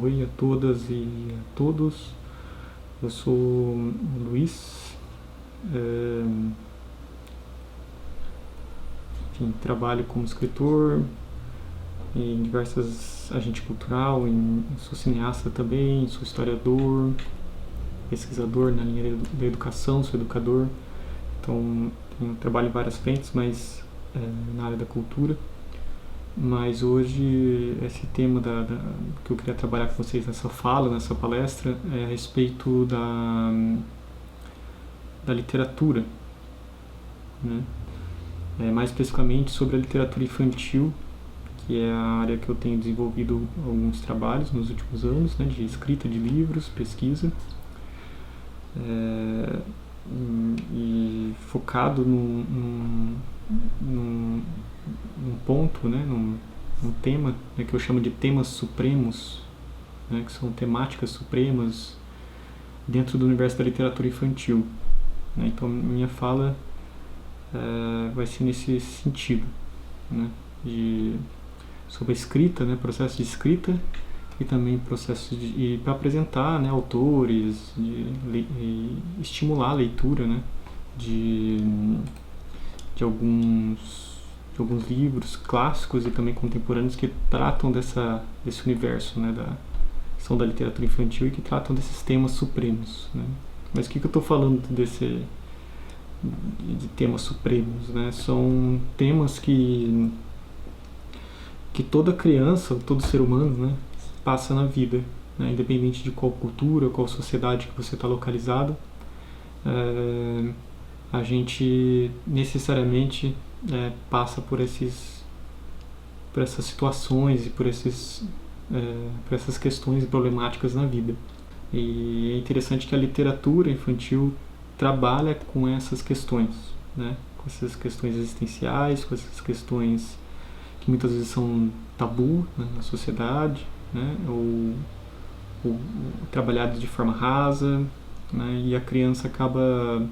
Oi a todas e a todos, eu sou o Luiz, enfim, trabalho como escritor em diversas agentes cultural, sou cineasta também, sou historiador, pesquisador na linha da educação, sou educador, então trabalho em várias frentes, mas na área da cultura. Mas hoje esse tema que eu queria trabalhar com vocês nessa fala, nessa palestra, é a respeito da literatura, né? Mais especificamente sobre a literatura infantil, que é a área que eu tenho desenvolvido alguns trabalhos nos últimos anos, né, de escrita de livros, pesquisa, e focado num ponto, né, num tema, né, que eu chamo de temas supremos, né, que são temáticas supremas dentro do universo da literatura infantil, né? Então minha fala vai ser nesse sentido, né, sobre a escrita, né, processo de escrita e também processo para apresentar, né, autores, e estimular a leitura, né, de alguns livros clássicos e também contemporâneos que tratam desse universo, né, são da literatura infantil e que tratam desses temas supremos, né? Mas o que eu estou falando de temas supremos, né? São temas que toda criança, todo ser humano, né, passa na vida, né, independente de qual cultura, qual sociedade que você está localizado. A gente necessariamente passa por essas situações e por essas questões problemáticas na vida. E é interessante que a literatura infantil trabalha com essas questões, né? Com essas questões existenciais, com essas questões que muitas vezes são tabu, né, na sociedade, né? Ou trabalhadas de forma rasa, né? E a criança acaba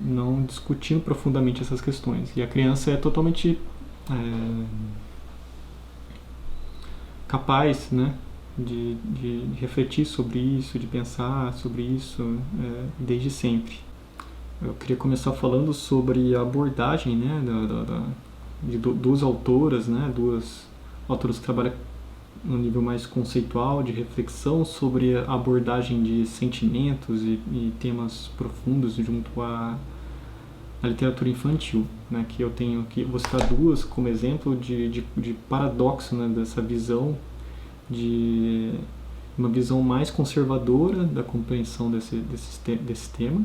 não discutindo profundamente essas questões. E a criança é totalmente capaz, né, de refletir sobre isso, de pensar sobre isso desde sempre. Eu queria começar falando sobre a abordagem, né, de duas autoras, né, duas autoras que trabalham no nível mais conceitual, de reflexão sobre a abordagem de sentimentos e temas profundos junto à literatura infantil, né, que eu tenho aqui, vou citar duas como exemplo de paradoxo, né, dessa visão, de uma visão mais conservadora da compreensão desse tema,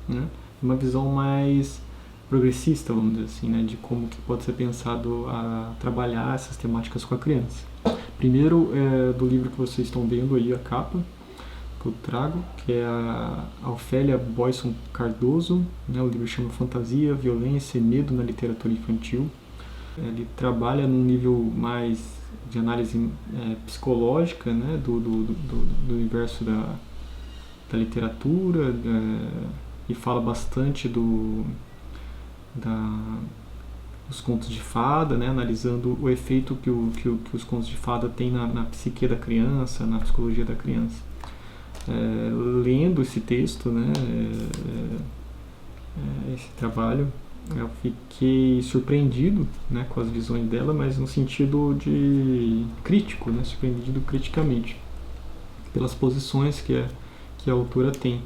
né, uma visão mais progressista, vamos dizer assim, né, de como que pode ser pensado a trabalhar essas temáticas com a criança. Primeiro é do livro que vocês estão vendo aí, a capa que eu trago, que é a Ofélia Boyson Cardoso, né, o livro chama Fantasia, Violência e Medo na Literatura Infantil. Ele trabalha num nível mais de análise psicológica, né, do universo da literatura, e fala bastante dos contos de fada, né, analisando o efeito que os contos de fada têm na psique da criança, na psicologia da criança. Lendo esse texto, né, esse trabalho, eu fiquei surpreendido, né, com as visões dela, mas no sentido de crítico, né, surpreendido criticamente pelas posições que a autora tem.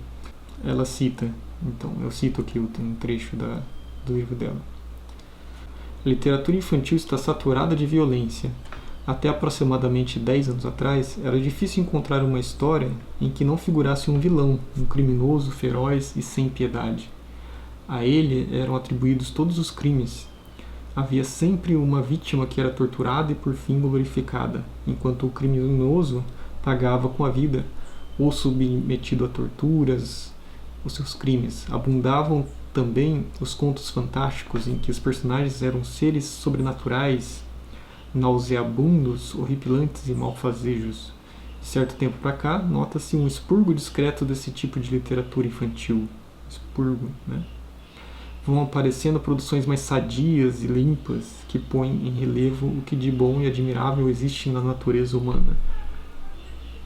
Ela cita, então eu cito aqui um trecho do livro dela. A literatura infantil está saturada de violência. Até aproximadamente 10 anos atrás, era difícil encontrar uma história em que não figurasse um vilão, um criminoso, feroz e sem piedade. A ele eram atribuídos todos os crimes. Havia sempre uma vítima que era torturada e por fim glorificada, enquanto o criminoso pagava com a vida, ou submetido a torturas, os seus crimes. Abundavam também os contos fantásticos em que os personagens eram seres sobrenaturais, nauseabundos, horripilantes e malfazejos. De certo tempo para cá, nota-se um expurgo discreto desse tipo de literatura infantil. Expurgo, né? vão aparecendo produções mais sadias e limpas que põem em relevo o que de bom e admirável existe na natureza humana.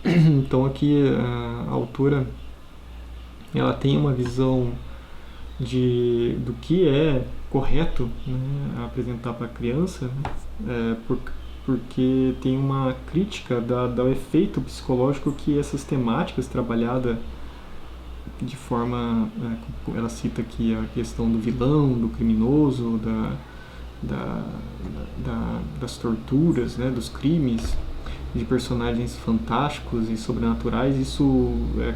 Então aqui a autora ela tem uma visão do que é correto, né, apresentar para a criança, né, porque tem uma crítica do efeito psicológico que essas temáticas trabalhadas de forma, ela cita aqui a questão do vilão, do criminoso, das torturas, né, dos crimes, de personagens fantásticos e sobrenaturais, isso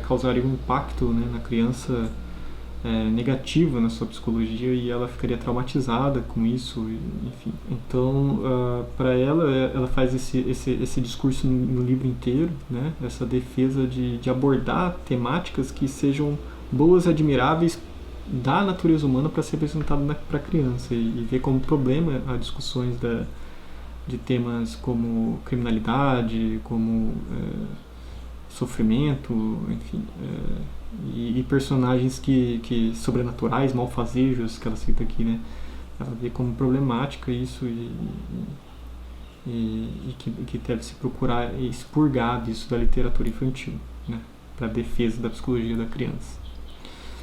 causaria um impacto, né, na criança negativo na sua psicologia e ela ficaria traumatizada com isso, enfim. Então, para ela faz esse discurso no livro inteiro, né? Essa defesa de abordar temáticas que sejam boas, admiráveis da natureza humana para ser apresentado para a criança e ver como problema as discussões de temas como criminalidade, como sofrimento, enfim, e personagens que sobrenaturais, malfazejos, que ela cita aqui, né? Ela vê como problemática isso e que deve se procurar expurgar disso da literatura infantil, né? Para a defesa da psicologia da criança.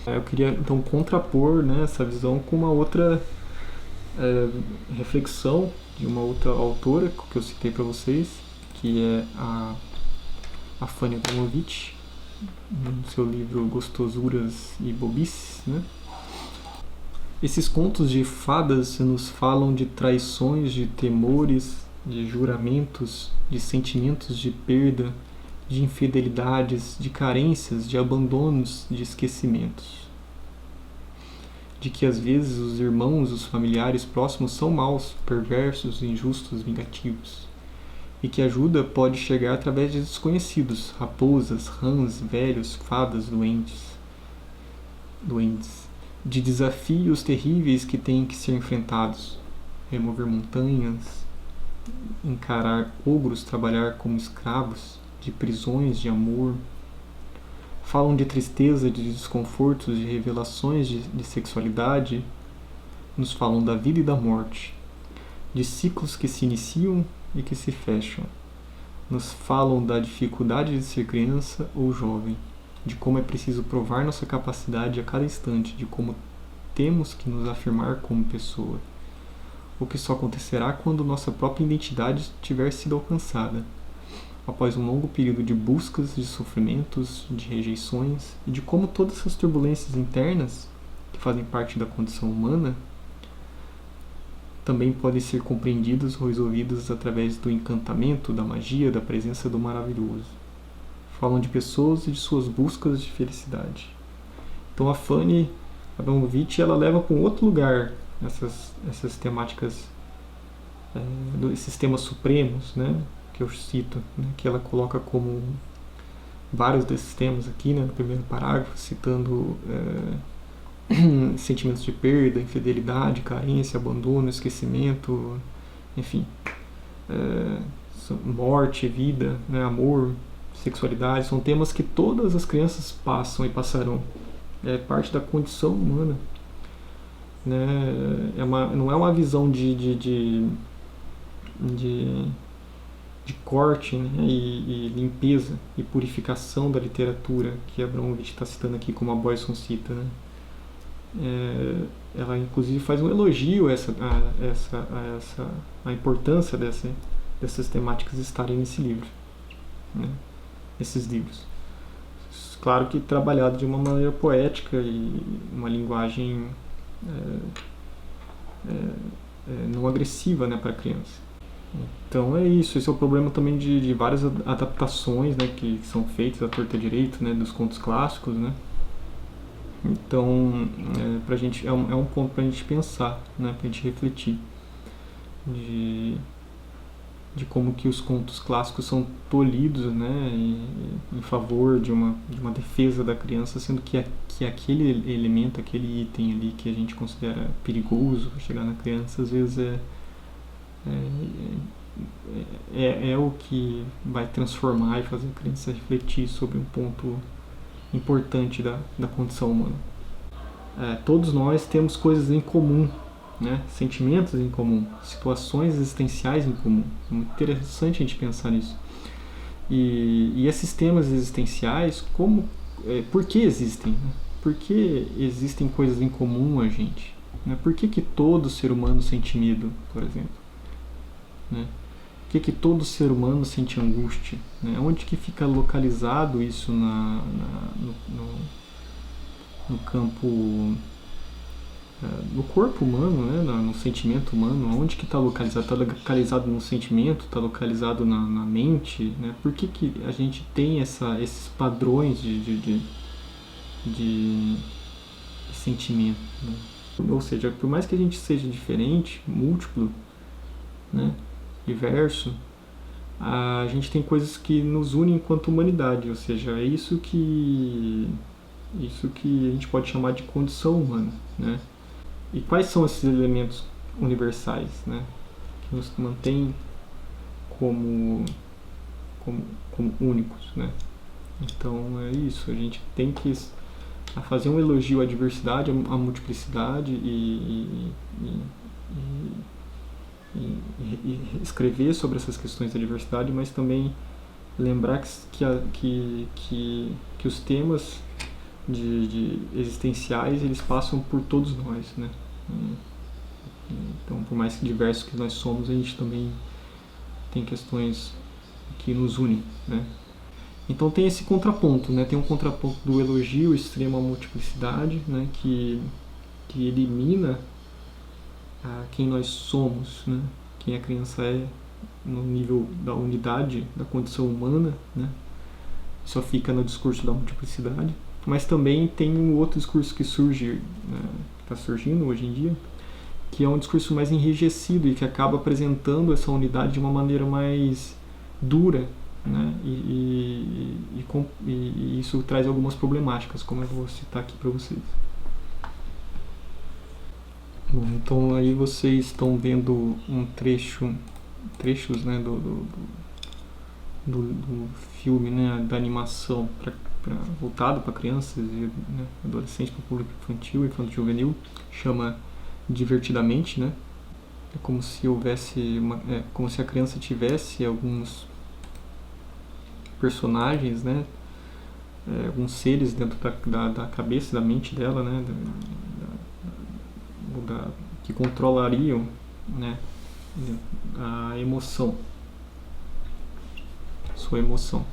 Eu queria então contrapor, né, essa visão com uma outra reflexão de uma outra autora que eu citei para vocês, que é a Fanny Abramovich, no seu livro Gostosuras e Bobices, né? Esses contos de fadas nos falam de traições, de temores, de juramentos, de sentimentos de perda, de infidelidades, de carências, de abandonos, de esquecimentos. De que às vezes os irmãos, os familiares próximos são maus, perversos, injustos, vingativos. E que a ajuda pode chegar através de desconhecidos, raposas, rãs, velhos, fadas, duendes. De desafios terríveis que têm que ser enfrentados. Remover montanhas, encarar ogros, trabalhar como escravos, de prisões, de amor. Falam de tristeza, de desconfortos, de revelações de sexualidade. Nos falam da vida e da morte. De ciclos que se iniciam e que se fecham. Nos falam da dificuldade de ser criança ou jovem, de como é preciso provar nossa capacidade a cada instante, de como temos que nos afirmar como pessoa, o que só acontecerá quando nossa própria identidade tiver sido alcançada, após um longo período de buscas, de sofrimentos, de rejeições, e de como todas essas turbulências internas, que fazem parte da condição humana, também podem ser compreendidas ou resolvidas através do encantamento, da magia, da presença do maravilhoso. Falam de pessoas e de suas buscas de felicidade. Então a Fanny Abramovich ela leva para um outro lugar essas temáticas, esses temas supremos, né, que eu cito, né, que ela coloca como vários desses temas aqui, né, no primeiro parágrafo, citando sentimentos de perda, infidelidade, carência, abandono, esquecimento, enfim, morte, vida, né, amor, sexualidade, são temas que todas as crianças passam e passarão. É parte da condição humana, né? Não é uma visão de corte, né, e limpeza e purificação da literatura que Abramovich está citando aqui, como a Boyson cita, né? Ela inclusive faz um elogio a importância dessas temáticas estarem nesse livro, né? Nesses livros, claro que trabalhado de uma maneira poética e uma linguagem não agressiva, né, para a criança. Então é isso, esse é o problema também de várias adaptações, né, que são feitas à torta direito, né, dos contos clássicos, né. Então, pra gente, é um ponto para a gente pensar, né, para a gente refletir de como que os contos clássicos são tolhidos, né, em favor de uma defesa da criança, sendo que aquele elemento, aquele item ali que a gente considera perigoso para chegar na criança, às vezes é o que vai transformar e fazer a criança refletir sobre um ponto importante da condição humana. todos nós temos coisas em comum, né? Sentimentos em comum, situações existenciais em comum. É muito interessante a gente pensar nisso. E esses temas existenciais, por que existem? Né? Por que existem coisas em comum a gente? Né? Por que todo ser humano sente medo, por exemplo? Né? Por que todo ser humano sente angústia? Né? Onde que fica localizado isso no campo, no corpo humano, né? No sentimento humano? Onde que está localizado? Está localizado no sentimento? Está localizado na mente? Né? Por que a gente tem esses padrões de sentimento? Né? Ou seja, por mais que a gente seja diferente, múltiplo, né? Diverso, a gente tem coisas que nos unem enquanto humanidade, ou seja, é isso que a gente pode chamar de condição humana, né? E quais são esses elementos universais, né, que nos mantêm como únicos, né? Então é isso, a gente tem que fazer um elogio à diversidade, à multiplicidade e escrever sobre essas questões da diversidade, mas também lembrar que os temas existenciais, eles passam por todos nós, né? Então, por mais que diversos que nós somos, a gente também tem questões que nos unem, né? Então tem esse contraponto, né? Tem um contraponto do elogio extremo à multiplicidade, né? Que elimina quem nós somos, né? Quem a criança é no nível da unidade, da condição humana, né? Só fica no discurso da multiplicidade. Mas também tem um outro discurso que surge, né, que está surgindo hoje em dia, que é um discurso mais enrijecido e que acaba apresentando essa unidade de uma maneira mais dura, né? E isso traz algumas problemáticas, como eu vou citar aqui para vocês. Bom, então aí vocês estão vendo trechos, né, do filme, né, da animação voltado para crianças e, né, adolescentes, para o público infantil e infanto-juvenil, chama Divertidamente, né? É como se como se a criança tivesse alguns personagens, né? Alguns seres dentro da cabeça, da mente dela, né? Que controlariam, né, a emoção, sua emoção.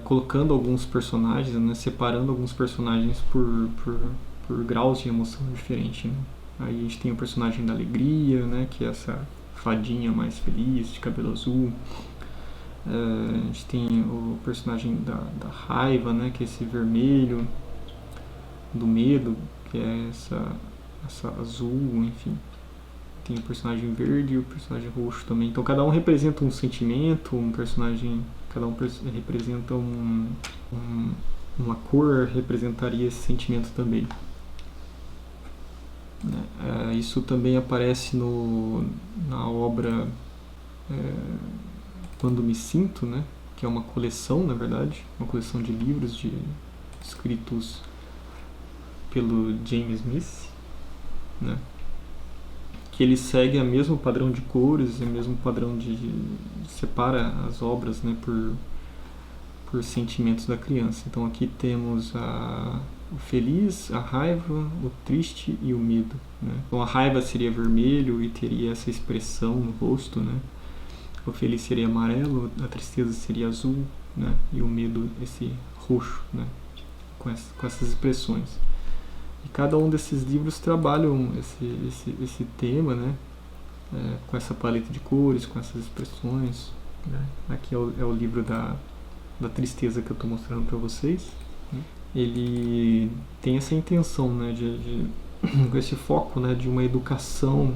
Colocando alguns personagens, né, separando alguns personagens por graus de emoção diferentes. Né? Aí a gente tem o personagem da alegria, né, que é essa fadinha mais feliz, de cabelo azul. A gente tem o personagem da raiva, né, que é esse vermelho, do medo, que é essa azul, enfim. Tem o personagem verde e o personagem roxo também. Então cada um representa um sentimento, um personagem, cada um representa uma cor, representaria esse sentimento também. Isso também aparece na obra Quando Me Sinto, né? Que é uma coleção, na verdade, uma coleção de livros escritos pelo James Smith, né? Que ele segue o mesmo padrão de cores, o mesmo padrão separa as obras, né, por sentimentos da criança. Então aqui temos o feliz, a raiva, o triste e o medo, né? Então a raiva seria vermelho e teria essa expressão no rosto, né? O feliz seria amarelo, a tristeza seria azul, né? E o medo esse roxo, né? Com essas expressões. E cada um desses livros trabalham esse tema, né? Com essa paleta de cores, com essas expressões, né? Aqui é o livro da tristeza que eu estou mostrando para vocês. Ele tem essa intenção, né, com esse foco, né, de uma educação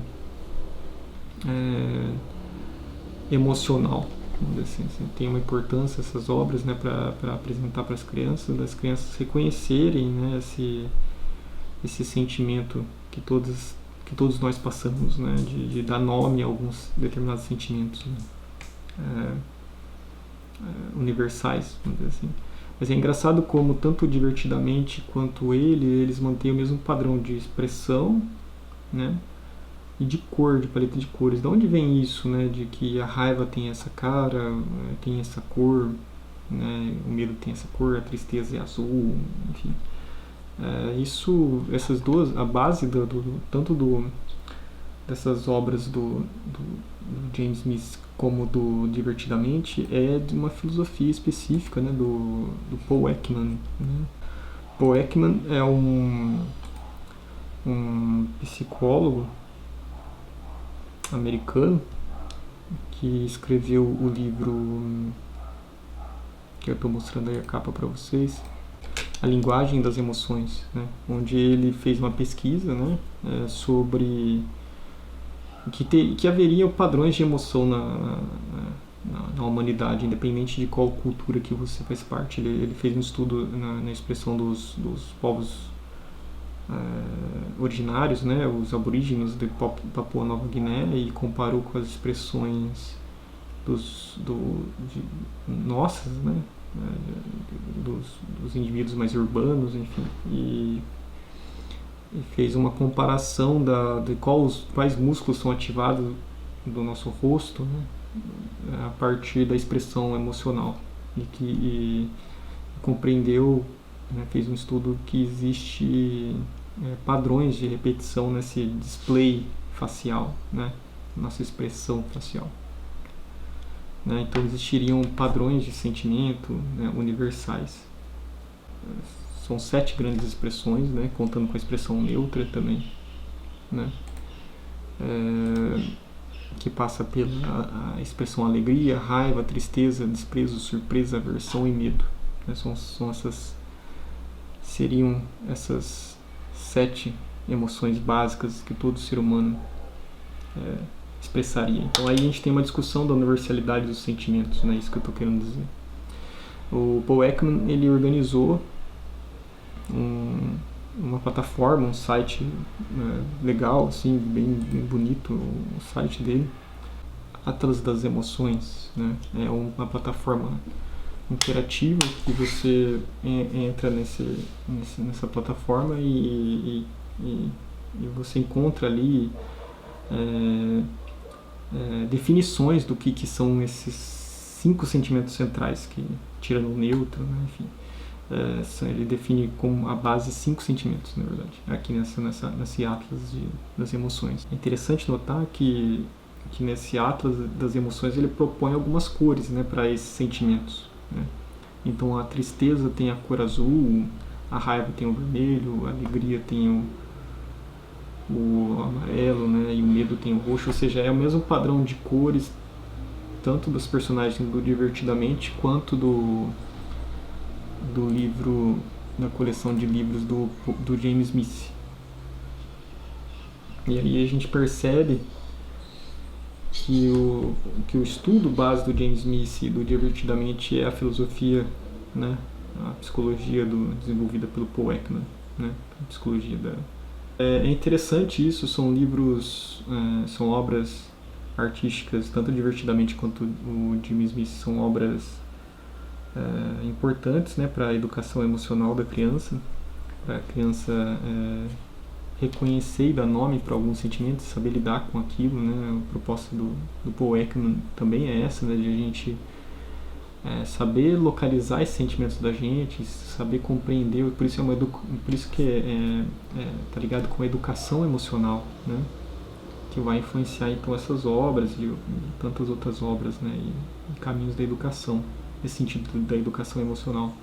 emocional. Assim, tem uma importância essas obras, né, para apresentar para as crianças, das crianças reconhecerem, né, esse sentimento que todos nós passamos, né, de dar nome a alguns determinados sentimentos, né, universais, vamos dizer assim. Mas é engraçado como tanto Divertidamente quanto eles mantêm o mesmo padrão de expressão, né? E de cor, de paleta de cores. De onde vem isso, né? De que a raiva tem essa cara, tem essa cor, né? O medo tem essa cor, a tristeza é azul, enfim. Essas duas, a base dessas obras do James Smith como do Divertidamente é de uma filosofia específica, né? Do Paul Ekman, né? Paul Ekman é um psicólogo americano que escreveu o livro que eu estou mostrando aí a capa para vocês, A Linguagem das Emoções, né? Onde ele fez uma pesquisa, né? Sobre que haveria padrões de emoção na humanidade, independente de qual cultura que você faz parte. Ele fez um estudo na expressão dos povos originários, né, os aborígenes de Papua Nova Guiné, e comparou com as expressões nossas, né, dos indivíduos mais urbanos, enfim, e fez uma comparação de quais músculos são ativados do nosso rosto, né, a partir da expressão emocional, e compreendeu, né, fez um estudo que existe padrões de repetição nesse display facial, né, nossa expressão facial, né, então existiriam padrões de sentimento, né, universais. São 7 grandes expressões, né, contando com a expressão neutra também, né, que passa pela a expressão alegria, raiva, tristeza, desprezo, surpresa, aversão e medo. Né, seriam essas 7 emoções básicas que todo ser humano expressaria. Então aí a gente tem uma discussão da universalidade dos sentimentos, né, isso que eu estou querendo dizer. O Paul Ekman, ele organizou uma plataforma, um site legal, assim, bem bonito o site dele, Atlas das Emoções, né? É uma plataforma interativa que você entra nessa plataforma e você encontra ali definições do que são esses 5 sentimentos centrais, que tirando o neutro, né? Enfim, ele define como a base 5 sentimentos, na verdade, aqui nesse Atlas das Emoções. É interessante notar que nesse Atlas das Emoções ele propõe algumas cores, né, para esses sentimentos, né? Então a tristeza tem a cor azul, a raiva tem o vermelho, a alegria tem o amarelo, né, e o medo tem o roxo, ou seja, é o mesmo padrão de cores tanto dos personagens do Divertidamente quanto do livro, da coleção de livros do James Smith. E aí a gente percebe que o estudo base do James Smith e do Divertidamente é a filosofia, né, a psicologia desenvolvida pelo Paul Ekman, né, a psicologia é interessante isso, são livros, são obras artísticas, tanto Divertidamente quanto o James Smith são obras importantes, né, para a educação emocional da criança, para a criança reconhecer e dar nome para alguns sentimentos, saber lidar com aquilo, né. A proposta do Paul Ekman também é essa, né, de a gente saber localizar esses sentimentos da gente, saber compreender, por isso que tá ligado com a educação emocional, né, que vai influenciar então essas obras e tantas outras obras, né, e caminhos da educação, nesse sentido da educação emocional.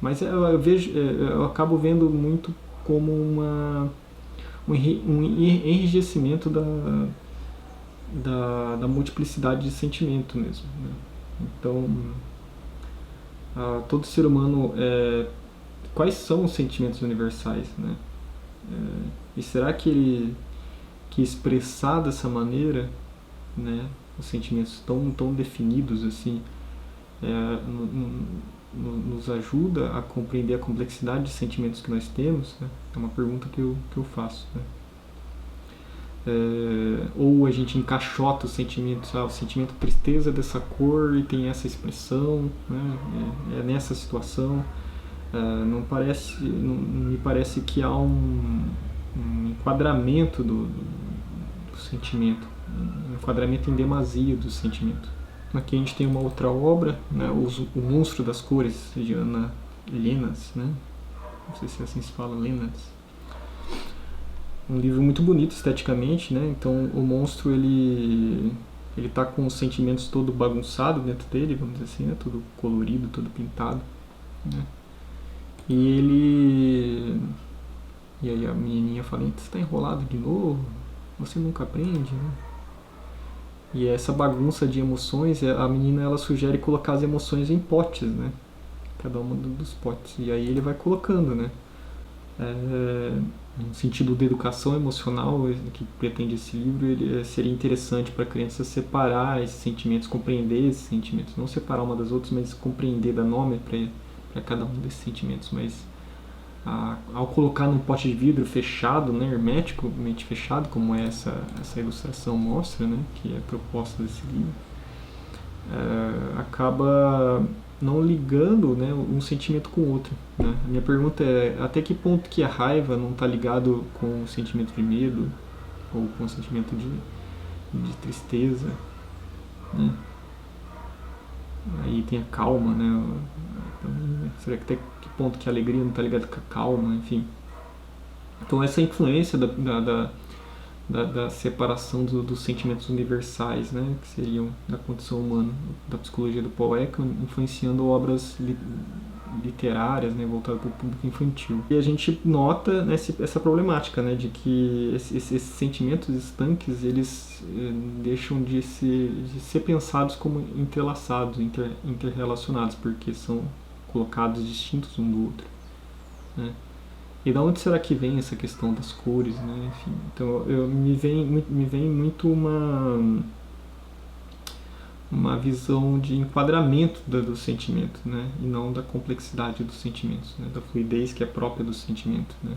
Mas eu acabo vendo muito como um enrijecimento da multiplicidade de sentimento mesmo, né? Então, todo ser humano, quais são os sentimentos universais, né? E será que expressar dessa maneira, né, os sentimentos tão definidos assim, nos ajuda a compreender a complexidade de sentimentos que nós temos, né? É uma pergunta que eu faço, né? ou a gente encaixota os sentimentos, o sentimento tristeza é dessa cor e tem essa expressão, né? É nessa situação. Não me parece que há um enquadramento do sentimento, um enquadramento em demasia do sentimento. Aqui a gente tem uma outra obra, né, o Monstro das Cores, de Anna Lenas, né? Não sei se assim se fala, Lenas. Um livro muito bonito esteticamente, né? Então o monstro ele tá com os sentimentos todo bagunçado dentro dele, vamos dizer assim, né? Todo colorido, todo pintado, né? E aí a menininha fala: você está enrolado de novo? Você nunca aprende, né? E essa bagunça de emoções, a menina ela sugere colocar as emoções em potes, né? Cada uma dos potes. E aí ele vai colocando, né? No sentido de educação emocional que pretende esse livro, seria interessante para a criança separar esses sentimentos, compreender esses sentimentos, não separar uma das outras, mas compreender, dar nome para cada um desses sentimentos. Mas ao colocar num pote de vidro fechado, né, hermeticamente fechado, como essa ilustração mostra, né, que é a proposta desse livro, acaba não ligando, né, um sentimento com o outro, né? A minha pergunta é: até que ponto que a raiva não está ligado com o sentimento de medo ou com o sentimento de tristeza, né? Aí tem a calma, né? Também, será que até que ponto que a alegria não está ligada com a calma, enfim. Então essa influência da separação dos sentimentos universais, né, que seriam da condição humana, da psicologia do Paul Ekman, influenciando obras literárias, né, voltadas para o público infantil. E a gente nota, né, essa problemática, né, de que esses sentimentos estanques, eles deixam de ser pensados como entrelaçados, interrelacionados, porque são colocados distintos um do outro, né? E da onde será que vem essa questão das cores, né? Enfim, então me vem muito uma visão de enquadramento do sentimento, né? E não da complexidade dos sentimentos, né? Da fluidez que é própria do sentimento, né?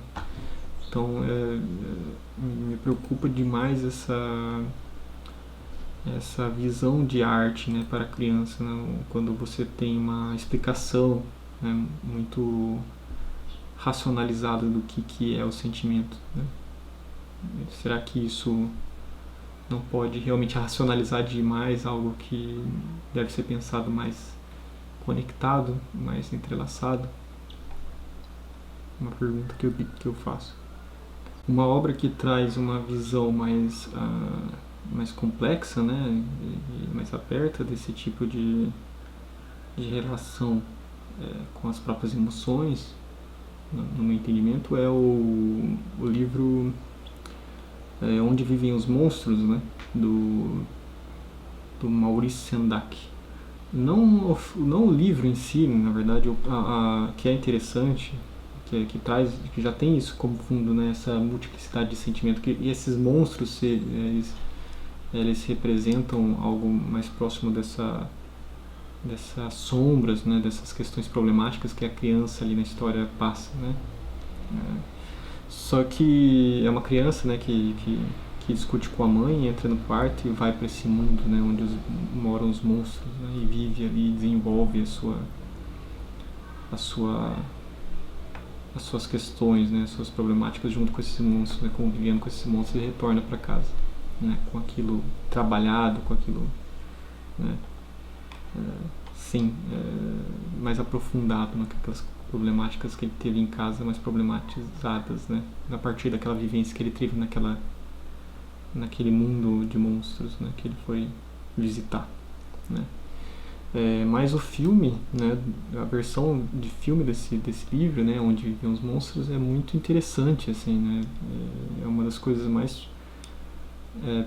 Então me preocupa demais essa visão de arte, né, para a criança, né? Quando você tem uma explicação, né, muito racionalizada do que é o sentimento, né? Será que isso não pode realmente racionalizar demais algo que deve ser pensado mais conectado, mais entrelaçado? Uma pergunta que eu faço. Uma obra que traz uma visão mais complexa, né, e mais aberta desse tipo de relação com as próprias emoções, no meu entendimento, é o livro Onde Vivem os Monstros, né, do Maurice Sendak. Não o livro em si, na verdade, que é interessante, que já tem isso como fundo, né, essa multiplicidade de sentimento, e esses monstros eles representam algo mais próximo dessas sombras, né, dessas questões problemáticas que a criança ali na história passa, né? Só que é uma criança, né, que discute com a mãe, entra no quarto e vai para esse mundo, né, onde moram os monstros, né, e vive ali, desenvolve as suas questões, né, as suas problemáticas junto com esses monstros, né, convivendo com esses monstros, e retorna para casa, né, com aquilo trabalhado, com aquilo, né, mais aprofundado naquelas problemáticas que ele teve em casa, mais problematizadas, né, a partir daquela vivência que ele teve naquele mundo de monstros, né, que ele foi visitar, né. Mas o filme, né, a versão de filme desse livro, né, Onde Vivem os Monstros, é muito interessante, assim, né, é uma das coisas mais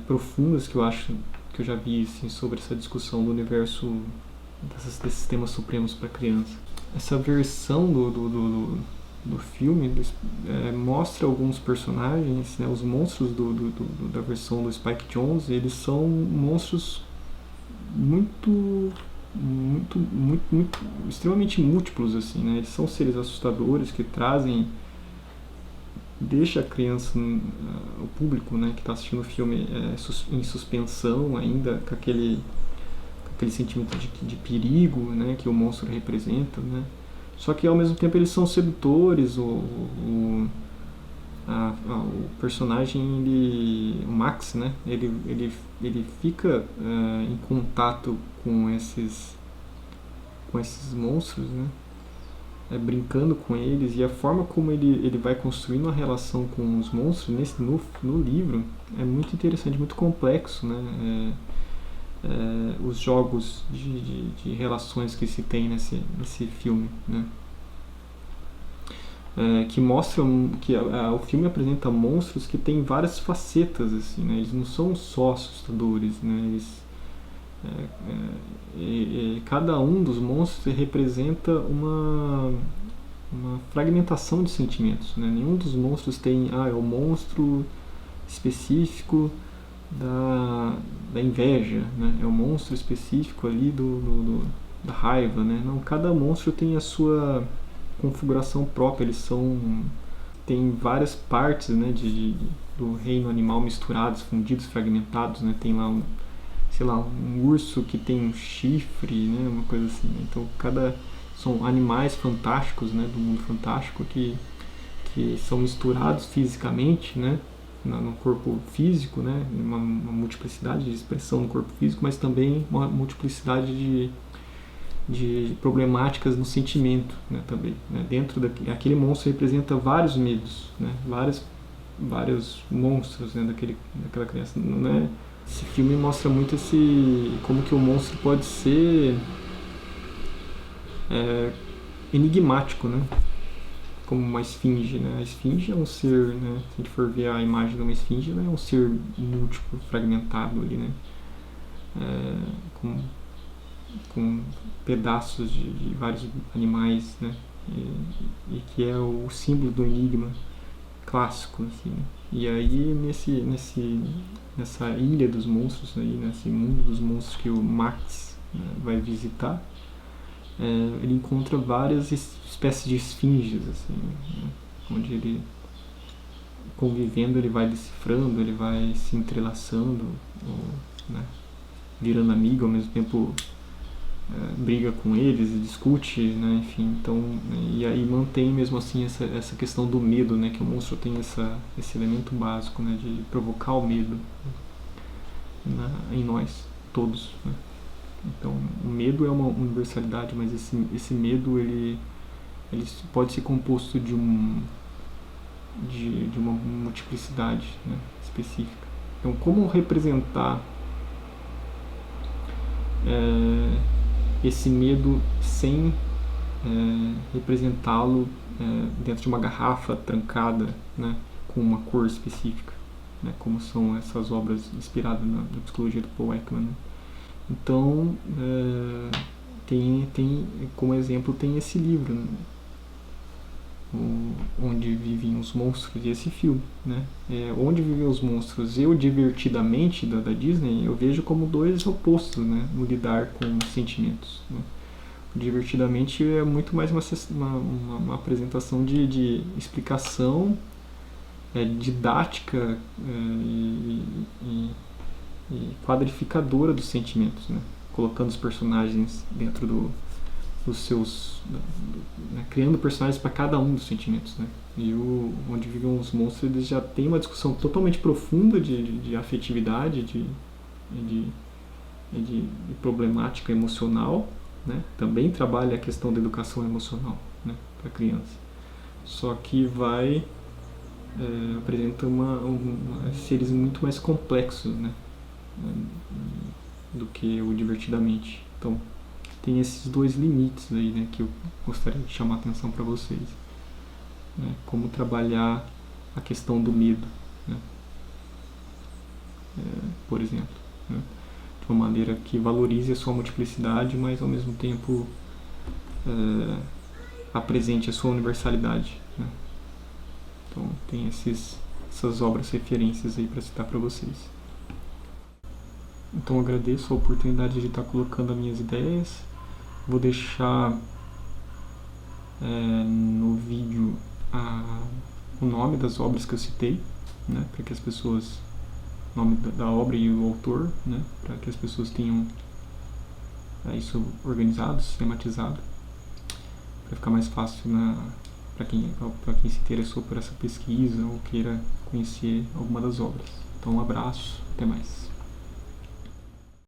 profundas que eu acho que eu já vi, assim, sobre essa discussão do universo desses temas supremos para criança. Essa versão do filme mostra alguns personagens, né, os monstros da versão do Spike Jonze, eles são monstros muito extremamente múltiplos, assim, né? Eles são seres assustadores que trazem deixa a criança, o público, né, que está assistindo o filme em suspensão ainda, com aquele sentimento de perigo, né, que o monstro representa, né? Só que ao mesmo tempo eles são sedutores. O personagem, o Max, né, ele fica em contato com esses monstros, né, brincando com eles, e a forma como ele vai construindo a relação com os monstros no livro é muito interessante, muito complexo, né? Os jogos de relações que se tem nesse filme, né? Que mostram que o filme apresenta monstros que têm várias facetas, assim, né? Eles não são só assustadores, né? Cada um dos monstros representa uma fragmentação de sentimentos, né? Nenhum dos monstros tem é o monstro específico da inveja, né? É o monstro específico ali da raiva, né? Não, cada monstro tem a sua configuração própria. Tem várias partes, né, do reino animal misturados, fundidos, fragmentados, né? Tem lá um urso que tem um chifre, né, uma coisa assim. Então são animais fantásticos, né, do mundo fantástico que são misturados fisicamente, né, no corpo físico, né, uma multiplicidade de expressão no corpo físico, mas também uma multiplicidade de problemáticas no sentimento, né, também, né? Dentro aquele monstro representa vários medos, né, vários monstros, né, daquela criança, né? Esse filme mostra muito como que o monstro pode ser enigmático, né? Como uma esfinge, né? A esfinge é um ser, né? Se a gente for ver a imagem de uma esfinge, ela é um ser múltiplo, fragmentado ali, né? Com pedaços de vários animais, né? E que é o símbolo do enigma clássico, assim. E aí nessa ilha dos monstros aí, nesse mundo dos monstros que o Max, né, vai visitar, ele encontra várias espécies de esfinges, assim, né, onde ele, convivendo, ele vai decifrando, ele vai se entrelaçando, né, virando amigo, ao mesmo tempo briga com eles e discute, né, enfim, então, e aí mantém mesmo assim essa questão do medo, né, que o monstro tem esse elemento básico, né, de provocar o medo em nós todos, né. Então o medo é uma universalidade, mas esse medo ele pode ser composto de uma multiplicidade, né, específica. Então como representar esse medo sem representá-lo dentro de uma garrafa trancada, né, com uma cor específica, né, como são essas obras inspiradas na psicologia do Paul Ekman, né? Então, como exemplo, tem esse livro, né, Onde Vivem os Monstros, e esse filme, né? Onde Vivem os Monstros e o Divertidamente da Disney eu vejo como dois opostos, né, no lidar com sentimentos, né? O Divertidamente é muito mais uma apresentação de explicação didática e quadrificadora dos sentimentos, né? Colocando os personagens dentro dos seus, né, criando personagens para cada um dos sentimentos, né? E Onde Vivem os Monstros, eles já tem uma discussão totalmente profunda de afetividade, de problemática emocional, né? Também trabalha a questão da educação emocional, né, para a criança. Só que apresenta seres muito mais complexos, né, do que o Divertidamente. Então tem esses dois limites aí, né, que eu gostaria de chamar a atenção para vocês, né? Como trabalhar a questão do medo, né? Por exemplo, né? De uma maneira que valorize a sua multiplicidade, mas ao mesmo tempo apresente a sua universalidade, né? Então tem essas obras referências aí para citar para vocês. Então agradeço a oportunidade de estar colocando as minhas ideias. Vou deixar no vídeo o nome das obras que eu citei, né, para que as pessoas, o nome da obra e o autor, né, para que as pessoas tenham isso organizado, sistematizado, para ficar mais fácil para quem se interessou por essa pesquisa ou queira conhecer alguma das obras. Então, um abraço, até mais.